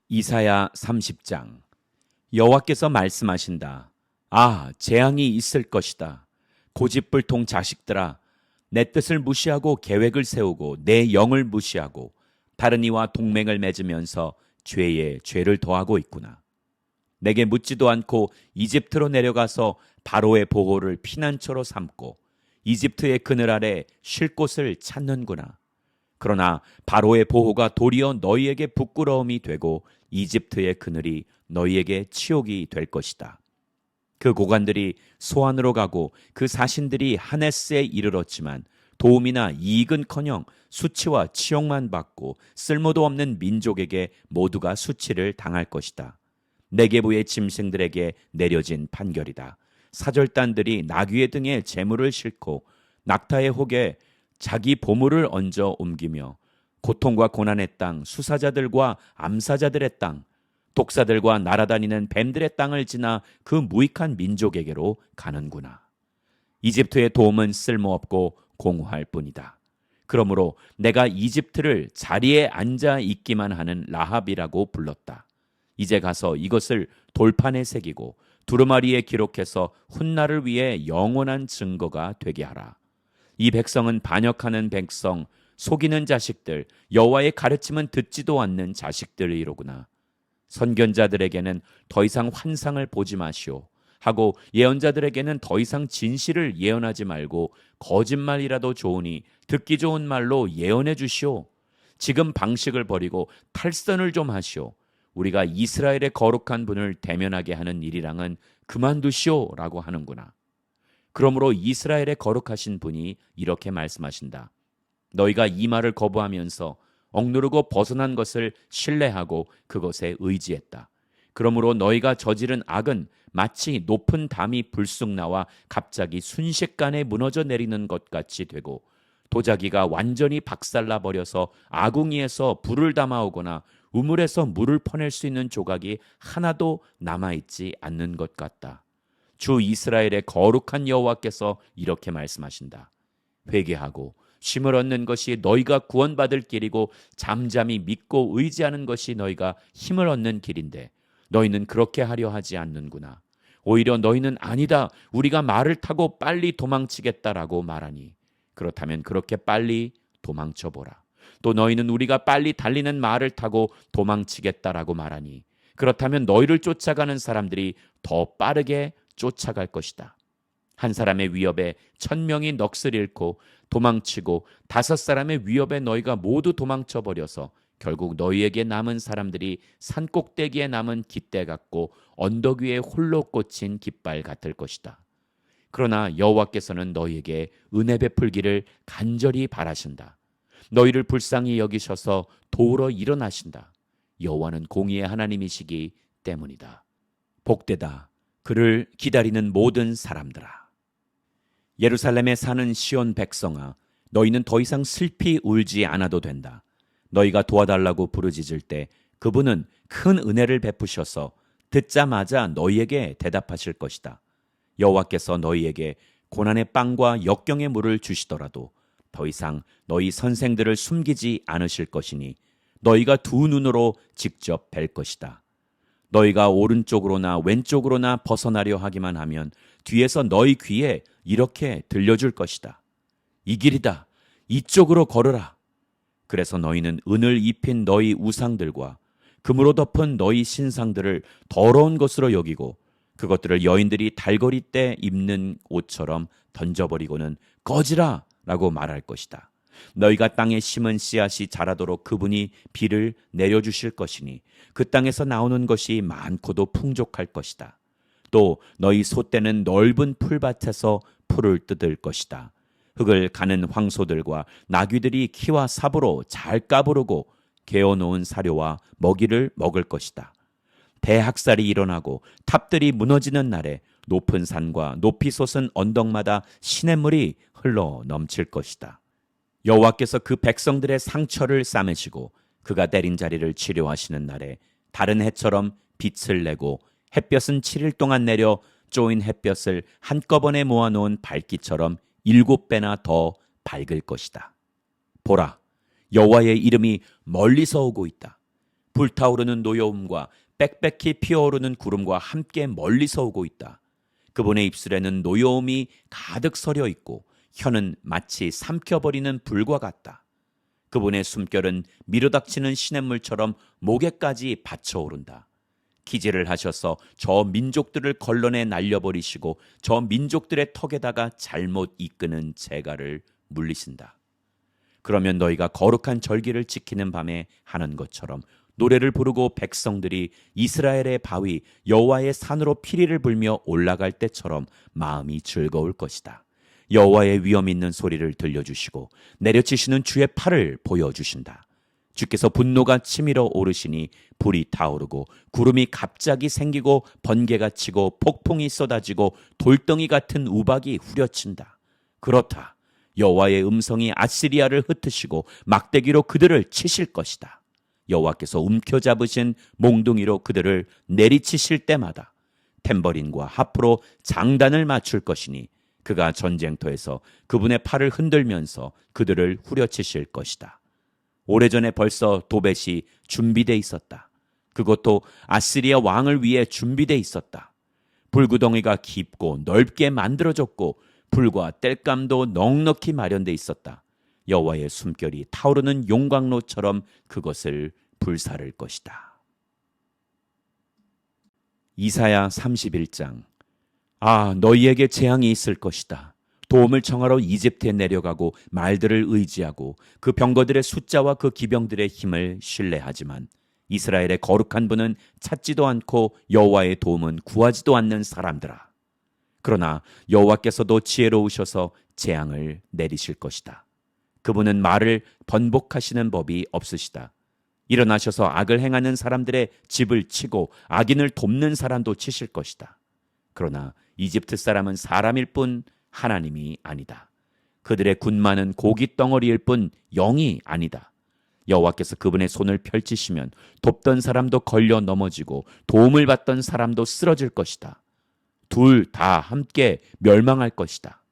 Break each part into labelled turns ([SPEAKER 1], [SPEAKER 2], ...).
[SPEAKER 1] 이사야 30장. 여호와께서 말씀하신다. 아, 재앙이 있을 것이다. 고집불통 자식들아, 내 뜻을 무시하고 계획을 세우고 내 영을 무시하고 다른 이와 동맹을 맺으면서 죄에 죄를 더하고 있구나. 내게 묻지도 않고 이집트로 내려가서 바로의 보호를 피난처로 삼고 이집트의 그늘 아래 쉴 곳을 찾는구나. 그러나 바로의 보호가 도리어 너희에게 부끄러움이 되고 이집트의 그늘이 너희에게 치욕이 될 것이다. 그 고관들이 소안으로 가고 그 사신들이 하네스에 이르렀지만 도움이나 이익은커녕 수치와 치욕만 받고 쓸모도 없는 민족에게 모두가 수치를 당할 것이다. 네게부의 짐승들에게 내려진 판결이다. 사절단들이 나귀의 등에 재물을 싣고 낙타의 혹에 자기 보물을 얹어 옮기며 고통과 고난의 땅, 수사자들과 암사자들의 땅, 독사들과 날아다니는 뱀들의 땅을 지나 그 무익한 민족에게로 가는구나. 이집트의 도움은 쓸모없고 공허할 뿐이다. 그러므로 내가 이집트를 자리에 앉아 있기만 하는 라합이라고 불렀다. 이제 가서 이것을 돌판에 새기고 두루마리에 기록해서 훗날을 위해 영원한 증거가 되게 하라. 이 백성은 반역하는 백성, 속이는 자식들, 여호와의 가르침은 듣지도 않는 자식들이로구나. 선견자들에게는 더 이상 환상을 보지 마시오 하고 예언자들에게는 더 이상 진실을 예언하지 말고 거짓말이라도 좋으니 듣기 좋은 말로 예언해 주시오. 지금 방식을 버리고 탈선을 좀 하시오. 우리가 이스라엘의 거룩한 분을 대면하게 하는 일이랑은 그만두시오라고 하는구나. 그러므로 이스라엘의 거룩하신 분이 이렇게 말씀하신다. 너희가 이 말을 거부하면서 억누르고 벗어난 것을 신뢰하고 그것에 의지했다. 그러므로 너희가 저지른 악은 마치 높은 담이 불쑥 나와 갑자기 순식간에 무너져 내리는 것 같이 되고 도자기가 완전히 박살나 버려서 아궁이에서 불을 담아오거나 우물에서 물을 퍼낼 수 있는 조각이 하나도 남아있지 않는 것 같다. 주 이스라엘의 거룩한 여호와께서 이렇게 말씀하신다. 회개하고 쉼을 얻는 것이 너희가 구원받을 길이고 잠잠히 믿고 의지하는 것이 너희가 힘을 얻는 길인데 너희는 그렇게 하려 하지 않는구나. 오히려 너희는 아니다. 우리가 말을 타고 빨리 도망치겠다라고 말하니 그렇다면 그렇게 빨리 도망쳐보라. 또 너희는 우리가 빨리 달리는 말을 타고 도망치겠다라고 말하니 그렇다면 너희를 쫓아가는 사람들이 더 빠르게 쫓아갈 것이다. 한 사람의 위협에 1,000명이 넋을 잃고 도망치고 5사람의 위협에 너희가 모두 도망쳐버려서 결국 너희에게 남은 사람들이 산꼭대기에 남은 깃대 같고 언덕 위에 홀로 꽂힌 깃발 같을 것이다. 그러나 여호와께서는 너희에게 은혜 베풀기를 간절히 바라신다. 너희를 불쌍히 여기셔서 도우러 일어나신다. 여호와는 공의의 하나님이시기 때문이다. 복되다. 그를 기다리는 모든 사람들아. 예루살렘에 사는 시온 백성아, 너희는 더 이상 슬피 울지 않아도 된다. 너희가 도와달라고 부르짖을 때 그분은 큰 은혜를 베푸셔서 듣자마자 너희에게 대답하실 것이다. 여호와께서 너희에게 고난의 빵과 역경의 물을 주시더라도 더 이상 너희 선생들을 숨기지 않으실 것이니 너희가 두 눈으로 직접 뵐 것이다. 너희가 오른쪽으로나 왼쪽으로나 벗어나려 하기만 하면 뒤에서 너희 귀에 이렇게 들려줄 것이다. 이 길이다. 이쪽으로 걸으라. 그래서 너희는 은을 입힌 너희 우상들과 금으로 덮은 너희 신상들을 더러운 것으로 여기고 그것들을 여인들이 달거리 때 입는 옷처럼 던져버리고는 꺼지라 라고 말할 것이다. 너희가 땅에 심은 씨앗이 자라도록 그분이 비를 내려주실 것이니 그 땅에서 나오는 것이 많고도 풍족할 것이다. 또 너희 소떼는 넓은 풀밭에서 풀을 뜯을 것이다. 흙을 가는 황소들과 나귀들이 키와 삽으로 잘 까부르고 개어놓은 사료와 먹이를 먹을 것이다. 대학살이 일어나고 탑들이 무너지는 날에 높은 산과 높이 솟은 언덕마다 시냇물이 흘러 넘칠 것이다. 여호와께서 그 백성들의 상처를 싸매시고 그가 때린 자리를 치료하시는 날에 다른 해처럼 빛을 내고 햇볕은 7일 동안 내려 쪼인 햇볕을 한꺼번에 모아놓은 밝기처럼 7배나 더 밝을 것이다. 보라, 여호와의 이름이 멀리서 오고 있다. 불타오르는 노여움과 빽빽히 피어오르는 구름과 함께 멀리서 오고 있다. 그분의 입술에는 노여움이 가득 서려 있고 혀는 마치 삼켜버리는 불과 같다. 그분의 숨결은 밀어닥치는 시냇물처럼 목에까지 받쳐오른다. 기지를 하셔서 저 민족들을 걸러내 날려버리시고 저 민족들의 턱에다가 잘못 이끄는 재갈을 물리신다. 그러면 너희가 거룩한 절기를 지키는 밤에 하는 것처럼 노래를 부르고 백성들이 이스라엘의 바위 여호와의 산으로 피리를 불며 올라갈 때처럼 마음이 즐거울 것이다. 여호와의 위엄 있는 소리를 들려주시고 내려치시는 주의 팔을 보여주신다. 주께서 분노가 치밀어 오르시니 불이 타오르고 구름이 갑자기 생기고 번개가 치고 폭풍이 쏟아지고 돌덩이 같은 우박이 후려친다. 그렇다. 여호와의 음성이 아시리아를 흩으시고 막대기로 그들을 치실 것이다. 여호와께서 움켜잡으신 몽둥이로 그들을 내리치실 때마다 탬버린과 하프로 장단을 맞출 것이니 그가 전쟁터에서 그분의 팔을 흔들면서 그들을 후려치실 것이다. 오래전에 벌써 도벳이 준비돼 있었다. 그것도 아시리아 왕을 위해 준비돼 있었다. 불구덩이가 깊고 넓게 만들어졌고 불과 땔감도 넉넉히 마련돼 있었다. 여호와의 숨결이 타오르는 용광로처럼 그것을 불사를 것이다. 이사야 31장. 너희에게 재앙이 있을 것이다. 도움을 청하러 이집트에 내려가고 말들을 의지하고 그 병거들의 숫자와 그 기병들의 힘을 신뢰하지만 이스라엘의 거룩한 분은 찾지도 않고 여호와의 도움은 구하지도 않는 사람들아. 그러나 여호와께서도 지혜로우셔서 재앙을 내리실 것이다. 그분은 말을 번복하시는 법이 없으시다. 일어나셔서 악을 행하는 사람들의 집을 치고 악인을 돕는 사람도 치실 것이다. 그러나 이집트 사람은 사람일 뿐 하나님이 아니다. 그들의 군마는 고기 덩어리일 뿐 영이 아니다. 여호와께서 그분의 손을 펼치시면 돕던 사람도 걸려 넘어지고 도움을 받던 사람도 쓰러질 것이다. 둘 다 함께 멸망할 것이다.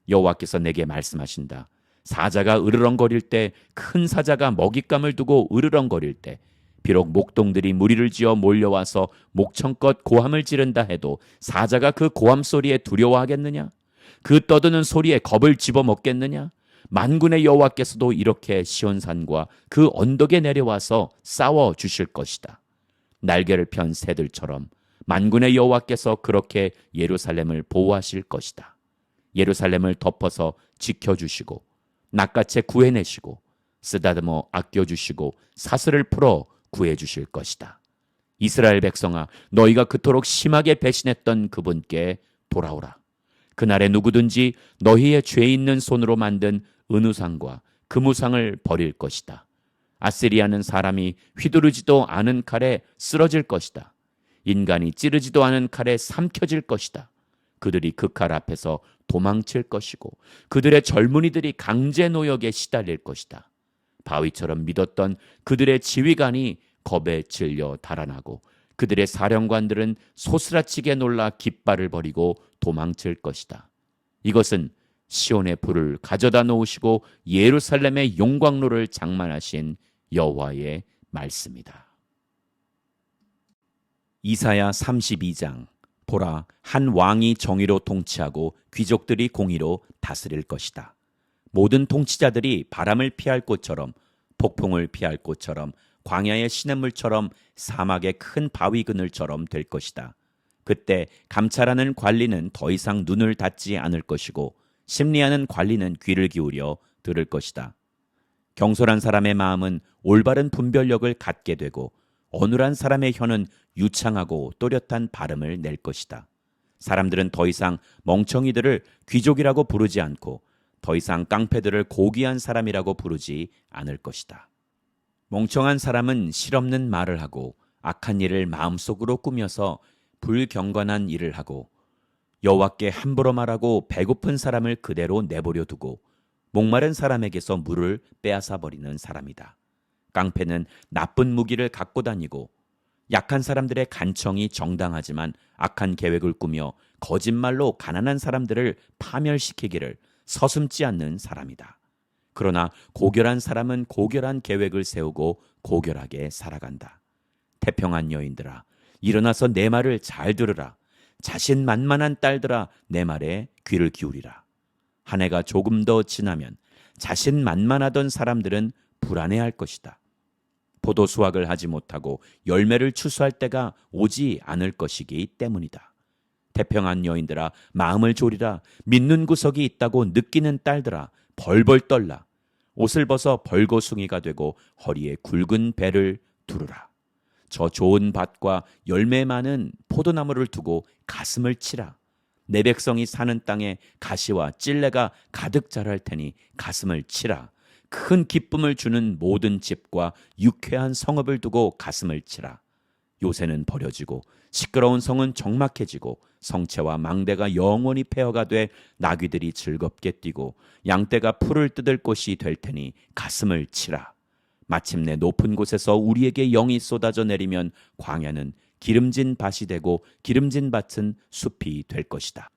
[SPEAKER 1] 여호와께서 내게 말씀하신다. 사자가 으르렁거릴 때, 큰 사자가 먹잇감을 두고 으르렁거릴 때, 비록 목동들이 무리를 지어 몰려와서 목청껏 고함을 지른다 해도 사자가 그 고함 소리에 두려워하겠느냐? 그 떠드는 소리에 겁을 집어먹겠느냐? 만군의 여호와께서도 이렇게 시온산과 그 언덕에 내려와서 싸워 주실 것이다. 날개를 편 새들처럼 만군의 여호와께서 그렇게 예루살렘을 보호하실 것이다. 예루살렘을 덮어서 지켜주시고 낚아채 구해내시고 쓰다듬어 아껴주시고 사슬을 풀어 구해주실 것이다. 이스라엘 백성아, 너희가 그토록 심하게 배신했던 그분께 돌아오라. 그날에 누구든지 너희의 죄 있는 손으로 만든 은우상과 금우상을 버릴 것이다. 아시리아는 사람이 휘두르지도 않은 칼에 쓰러질 것이다. 인간이 찌르지도 않은 칼에 삼켜질 것이다. 그들이 그 칼 앞에서 도망칠 것이고 그들의 젊은이들이 강제 노역에 시달릴 것이다. 바위처럼 믿었던 그들의 지휘관이 겁에 질려 달아나고 그들의 사령관들은 소스라치게 놀라 깃발을 버리고 도망칠 것이다. 이것은 시온의 불을 가져다 놓으시고 예루살렘의 용광로를 장만하신 여호와의 말씀이다. 이사야 32장. 보라, 한 왕이 정의로 통치하고 귀족들이 공의로 다스릴 것이다. 모든 통치자들이 바람을 피할 꽃처럼, 폭풍을 피할 꽃처럼, 광야의 시냇물처럼, 사막의 큰 바위 그늘처럼 될 것이다. 그때 감찰하는 관리는 더 이상 눈을 닫지 않을 것이고 심리하는 관리는 귀를 기울여 들을 것이다. 경솔한 사람의 마음은 올바른 분별력을 갖게 되고 어눌한 사람의 혀는 유창하고 또렷한 발음을 낼 것이다. 사람들은 더 이상 멍청이들을 귀족이라고 부르지 않고 더 이상 깡패들을 고귀한 사람이라고 부르지 않을 것이다. 멍청한 사람은 실없는 말을 하고 악한 일을 마음속으로 꾸며서 불경건한 일을 하고 여호와께 함부로 말하고 배고픈 사람을 그대로 내버려 두고 목마른 사람에게서 물을 빼앗아 버리는 사람이다. 깡패는 나쁜 무기를 갖고 다니고 약한 사람들의 간청이 정당하지만 악한 계획을 꾸며 거짓말로 가난한 사람들을 파멸시키기를 서슴지 않는 사람이다. 그러나 고결한 사람은 고결한 계획을 세우고 고결하게 살아간다. 태평한 여인들아, 일어나서 내 말을 잘 들으라. 자신만만한 딸들아, 내 말에 귀를 기울이라. 한 해가 조금 더 지나면 자신만만하던 사람들은 불안해할 것이다. 포도 수확을 하지 못하고 열매를 추수할 때가 오지 않을 것이기 때문이다. 태평한 여인들아, 마음을 졸이라. 믿는 구석이 있다고 느끼는 딸들아, 벌벌 떨라. 옷을 벗어 벌거숭이가 되고 허리에 굵은 배를 두르라. 저 좋은 밭과 열매 많은 포도나무를 두고 가슴을 치라. 내 백성이 사는 땅에 가시와 찔레가 가득 자랄 테니 가슴을 치라. 큰 기쁨을 주는 모든 집과 유쾌한 성읍을 두고 가슴을 치라. 요새는 버려지고 시끄러운 성은 적막해지고 성체와 망대가 영원히 폐허가 돼 나귀들이 즐겁게 뛰고 양떼가 풀을 뜯을 곳이 될 테니 가슴을 치라. 마침내 높은 곳에서 우리에게 영이 쏟아져 내리면 광야는 기름진 밭이 되고 기름진 밭은 숲이 될 것이다.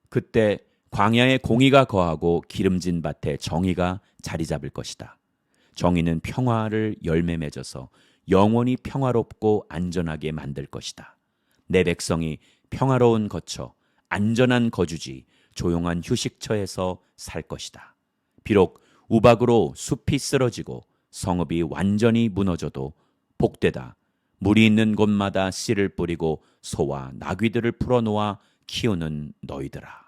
[SPEAKER 1] 그때 광야에 공의가 거하고 기름진 밭에 정의가 자리 잡을 것이다. 정의는 평화를 열매 맺어서 영원히 평화롭고 안전하게 만들 것이다. 내 백성이 평화로운 거처, 안전한 거주지, 조용한 휴식처에서 살 것이다. 비록 우박으로 숲이 쓰러지고 성읍이 완전히 무너져도 복되다. 물이 있는 곳마다 씨를 뿌리고 소와 나귀들을 풀어놓아 키우는 너희들아.